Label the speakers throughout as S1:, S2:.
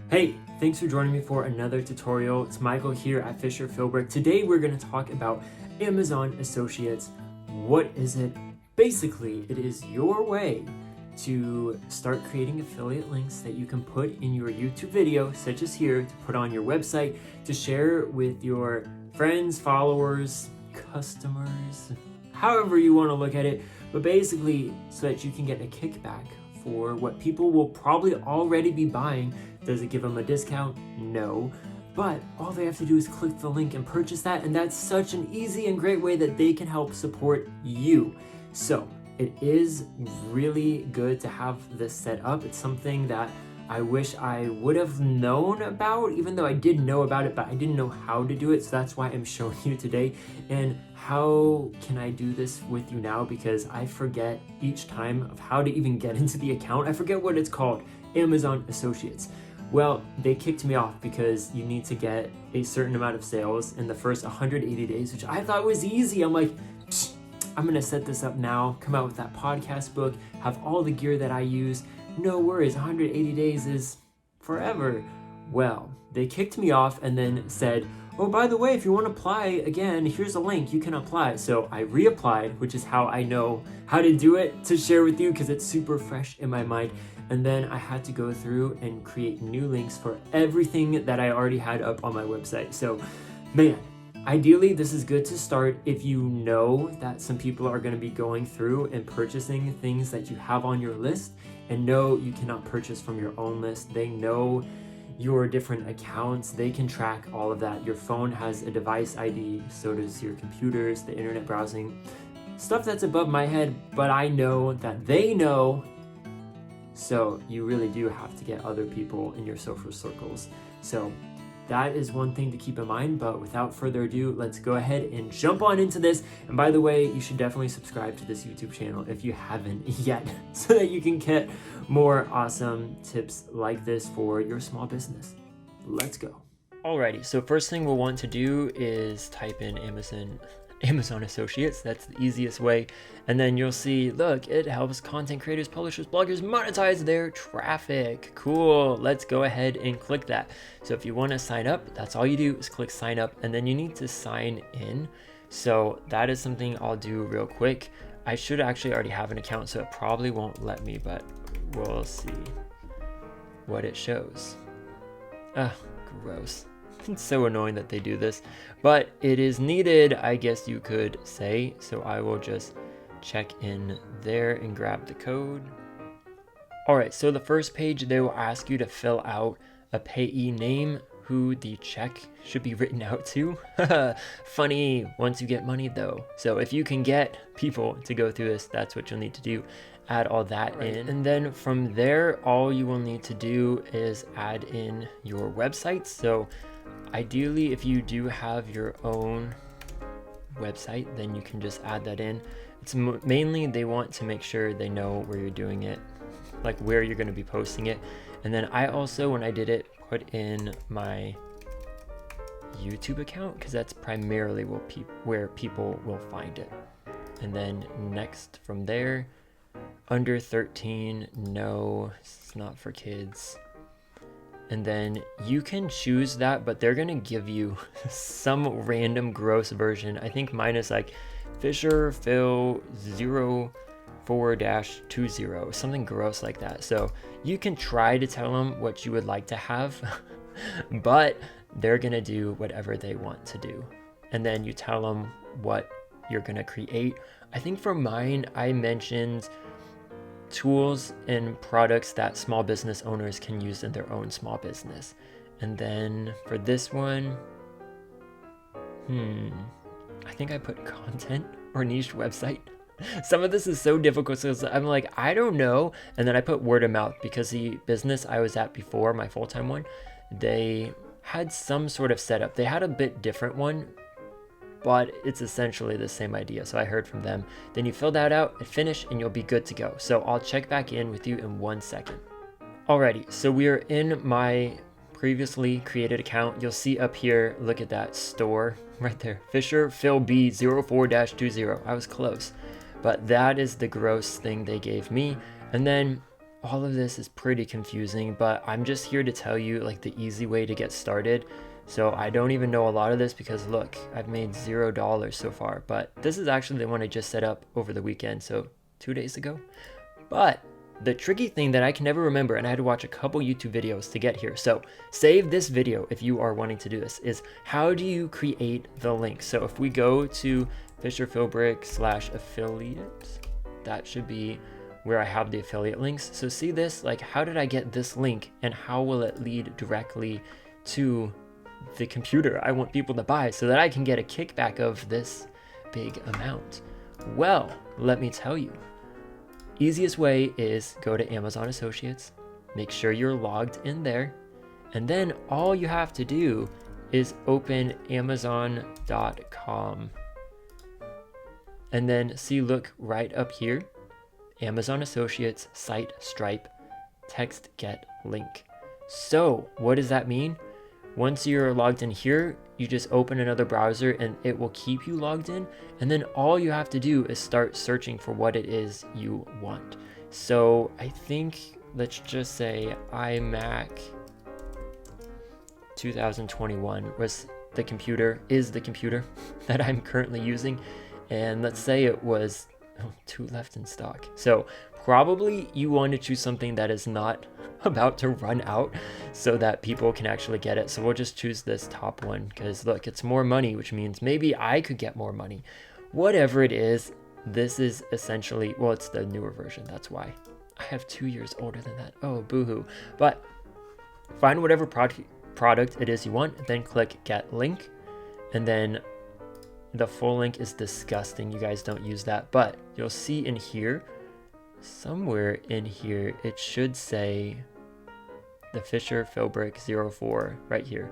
S1: Hey, thanks for joining me for another tutorial. It's Michael here at Fisher Philbrick. Today we're going to talk about Amazon Associates. What is it? Basically, it is your way to start creating affiliate links that you can put in your YouTube video, such as here, to put on your website, to share with your friends, followers, customers, however you want to look at it, but basically so that you can get a kickback for what people will probably already be buying. Does it give them a discount? No. But all they have to do is click the link and purchase that, and that's such an easy and great way that they can help support you. So it is really good to have this set up. It's something that I wish I would have known about, even though I did know about it, but I didn't know how to do it. So that's why I'm showing you today. And how can I do this with you now? Because I forget each time of how to even get into the account. I forget what it's called, Amazon Associates. Well, they kicked me off because you need to get a certain amount of sales in the first 180 days, which I thought was easy. I'm like, I'm gonna set this up now, come out with that podcast book, have all the gear that I use. No worries, 180 days is forever. Well, they kicked me off and then said, oh, by the way, if you want to apply again, here's a link, you can apply. So I reapplied, which is how I know how to do it to share with you because it's super fresh in my mind. And then I had to go through and create new links for everything that I already had up on my website. So, man, ideally, this is good to start if you know that some people are going to be going through and purchasing things that you have on your list, and know you cannot purchase from your own list. They know your different accounts. They can track all of that. Your phone has a device ID, so does your computers, the internet browsing, stuff that's above my head, but I know that they know. So you really do have to get other people in your social circles. So that is one thing to keep in mind, but without further ado, let's go ahead and jump on into this. And by the way, you should definitely subscribe to this YouTube channel if you haven't yet, so that you can get more awesome tips like this for your small business. Let's go. Alrighty, so first thing we'll want to do is type in Amazon Associates. That's the easiest way. And then you'll see, look, it helps content creators, publishers, bloggers monetize their traffic. Cool. Let's go ahead and click that. So if you want to sign up, that's all you do is click sign up, and then you need to sign in. So that is something I'll do real quick. I should actually already have an account, so it probably won't let me, but we'll see what it shows. Gross. It's so annoying that they do this, but it is needed, I guess you could say. So I will just check in there and grab the code. All right, so the first page, they will ask you to fill out a payee name, who the check should be written out to. Funny once you get money though. So if you can get people to go through this, that's what you'll need to do. Add all that in, and then from there, all you will need to do is add in your website. So ideally, if you do have your own website, then you can just add that in. It's mainly they want to make sure they know where you're doing it, like where you're going to be posting it. And then I also, when I did it, put in my YouTube account because that's primarily where people will find it. And then next from there, under 13, no, it's not for kids. And then you can choose that, but they're gonna give you some random gross version. I think mine is like Fisher Phil 04-20, something gross like that. So you can try to tell them what you would like to have, but they're gonna do whatever they want to do. And then you tell them what you're gonna create. I think for mine, I mentioned tools and products that small business owners can use in their own small business. And then for this one, I think I put content or niche website. Some of this is so difficult, so I'm like, I don't know. And then I put word of mouth because the business I was at before, my full-time one, they had some sort of setup. They had a bit different one, but it's essentially the same idea. So I heard from them. Then you fill that out and finish, and you'll be good to go. So I'll check back in with you in 1 second. Alrighty, so we are in my previously created account. You'll see up here, look at that store right there, Fisher Phil B 04-20. I was close, but that is the gross thing they gave me. And then all of this is pretty confusing, but I'm just here to tell you like the easy way to get started. So I don't even know a lot of this because look, I've made $0 so far, but this is actually the one I just set up over the weekend, so 2 days ago. But the tricky thing that I can never remember, and I had to watch a couple YouTube videos to get here, so save this video if you are wanting to do this, is how do you create the link? So if we go to FisherPhilbrick/affiliate, that should be where I have the affiliate links. So see this, like how did I get this link and how will it lead directly to the computer I want people to buy so that I can get a kickback of this big amount? Well, let me tell you. Easiest way is go to Amazon Associates, make sure you're logged in there, and then all you have to do is open Amazon.com. And then see, look right up here, Amazon Associates, site, Stripe, text get link. So what does that mean? Once you're logged in here, you just open another browser and it will keep you logged in. And then all you have to do is start searching for what it is you want. So I think, let's just say iMac 2021 is the computer that I'm currently using. And let's say it was 2 left in stock. So probably you want to choose something that is not about to run out so that people can actually get it. So we'll just choose this top one because look, it's more money, which means maybe I could get more money. Whatever it is, this is essentially, well, it's the newer version. That's why I have 2 years older than that. Oh, boohoo. But find whatever product it is you want, then click get link. And then the full link is disgusting. You guys don't use that, but you'll see in here, somewhere in here, it should say the Fisher Philbrick 04 right here,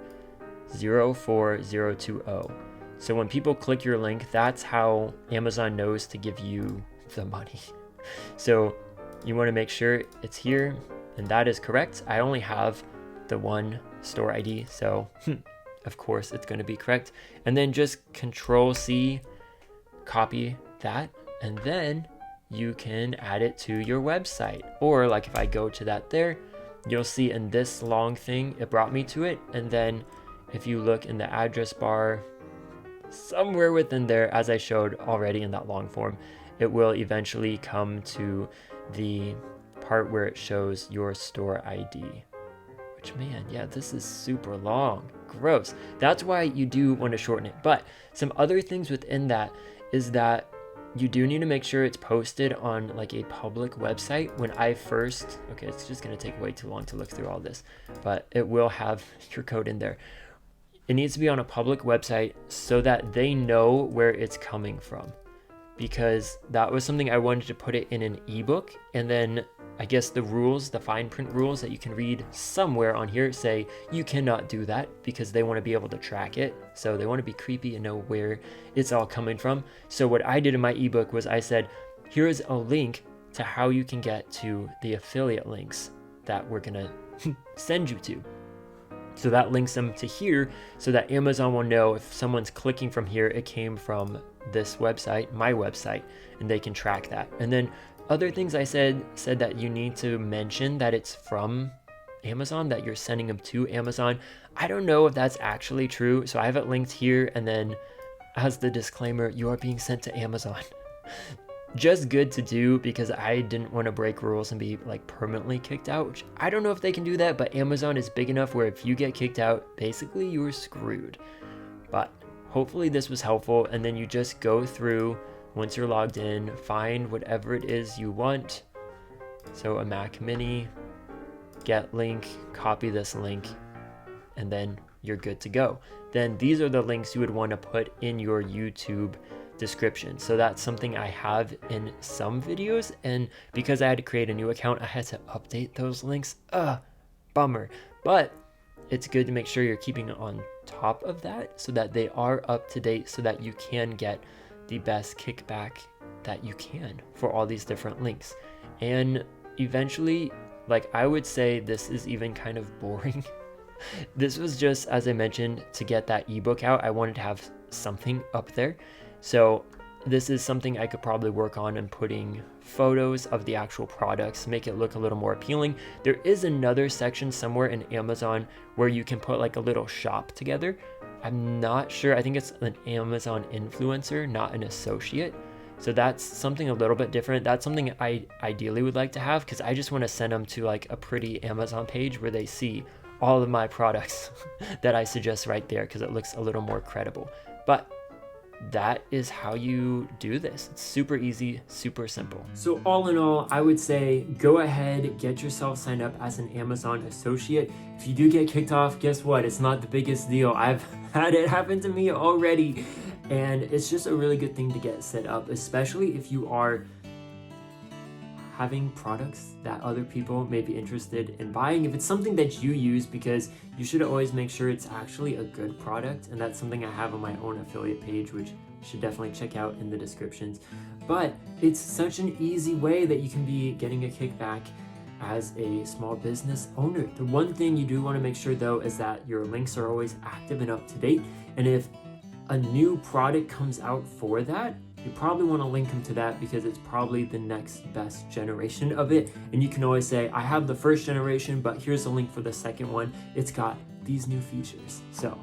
S1: 04020. So when people click your link, that's how Amazon knows to give you the money. So you want to make sure it's here, and that is correct. I only have the one store ID, so of course it's going to be correct. And then just Control-C, copy that, and then you can add it to your website. Or like if I go to that there, you'll see in this long thing, it brought me to it. And then if you look in the address bar, somewhere within there, as I showed already in that long form, it will eventually come to the part where it shows your store ID. Which, man, yeah, this is super long. Gross. That's why you do want to shorten it. But some other things within that is that you do need to make sure it's posted on like a public website. When I first, okay, it's just going to take way too long to look through all this, but it will have your code in there. It needs to be on a public website so that they know where it's coming from, because that was something I wanted to put it in an ebook. And then I guess the rules, the fine print rules that you can read somewhere on here say you cannot do that because they want to be able to track it. So they want to be creepy and know where it's all coming from. So what I did in my ebook was I said, here's a link to how you can get to the affiliate links that we're going to send you to. So that links them to here so that Amazon will know if someone's clicking from here, it came from this website, my website, and they can track that. And then other things I said that you need to mention that it's from Amazon, that you're sending them to Amazon. I don't know if that's actually true, so I have it linked here, and then as the disclaimer, you are being sent to Amazon. Just good to do because I didn't want to break rules and be like permanently kicked out, which I don't know if they can do that, but Amazon is big enough where if you get kicked out, basically you are screwed. But hopefully this was helpful, and then you just go through. Once you're logged in, find whatever it is you want. So a Mac Mini, get link, copy this link, and then you're good to go. Then these are the links you would want to put in your YouTube description. So that's something I have in some videos, and because I had to create a new account, I had to update those links. Bummer. But it's good to make sure you're keeping on top of that so that they are up to date so that you can get the best kickback that you can for all these different links. And eventually, like I would say this is even kind of boring. This was just, as I mentioned, to get that ebook out. I wanted to have something up there. So this is something I could probably work on and putting photos of the actual products, make it look a little more appealing. There is another section somewhere in Amazon where you can put like a little shop together. I'm not sure. I think it's an Amazon influencer, not an associate. So that's something a little bit different. That's something I ideally would like to have, because I just want to send them to like a pretty Amazon page where they see all of my products that I suggest right there, because it looks a little more credible. But that is how you do this. It's super easy, super simple. So all in all, I would say go ahead, get yourself signed up as an Amazon associate. If you do get kicked off, guess what? It's not the biggest deal. I've had it happen to me already. And it's just a really good thing to get set up, especially if you are having products that other people may be interested in buying. If it's something that you use, because you should always make sure it's actually a good product. And that's something I have on my own affiliate page, which you should definitely check out in the descriptions. But it's such an easy way that you can be getting a kickback as a small business owner. The one thing you do want to make sure though is that your links are always active and up to date. And if a new product comes out for that, you probably want to link them to that, because it's probably the next best generation of it. And you can always say, I have the first generation, but here's a link for the second one. It's got these new features. So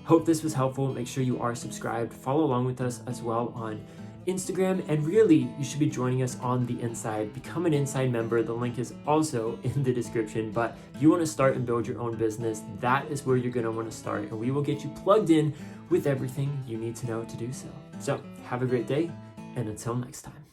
S1: hope this was helpful. Make sure you are subscribed. Follow along with us as well on Instagram. And really, you should be joining us on the Inside. Become an Inside member. The link is also in the description. But if you want to start and build your own business, that is where you're going to want to start. And we will get you plugged in with everything you need to know to do so. So have a great day, and until next time.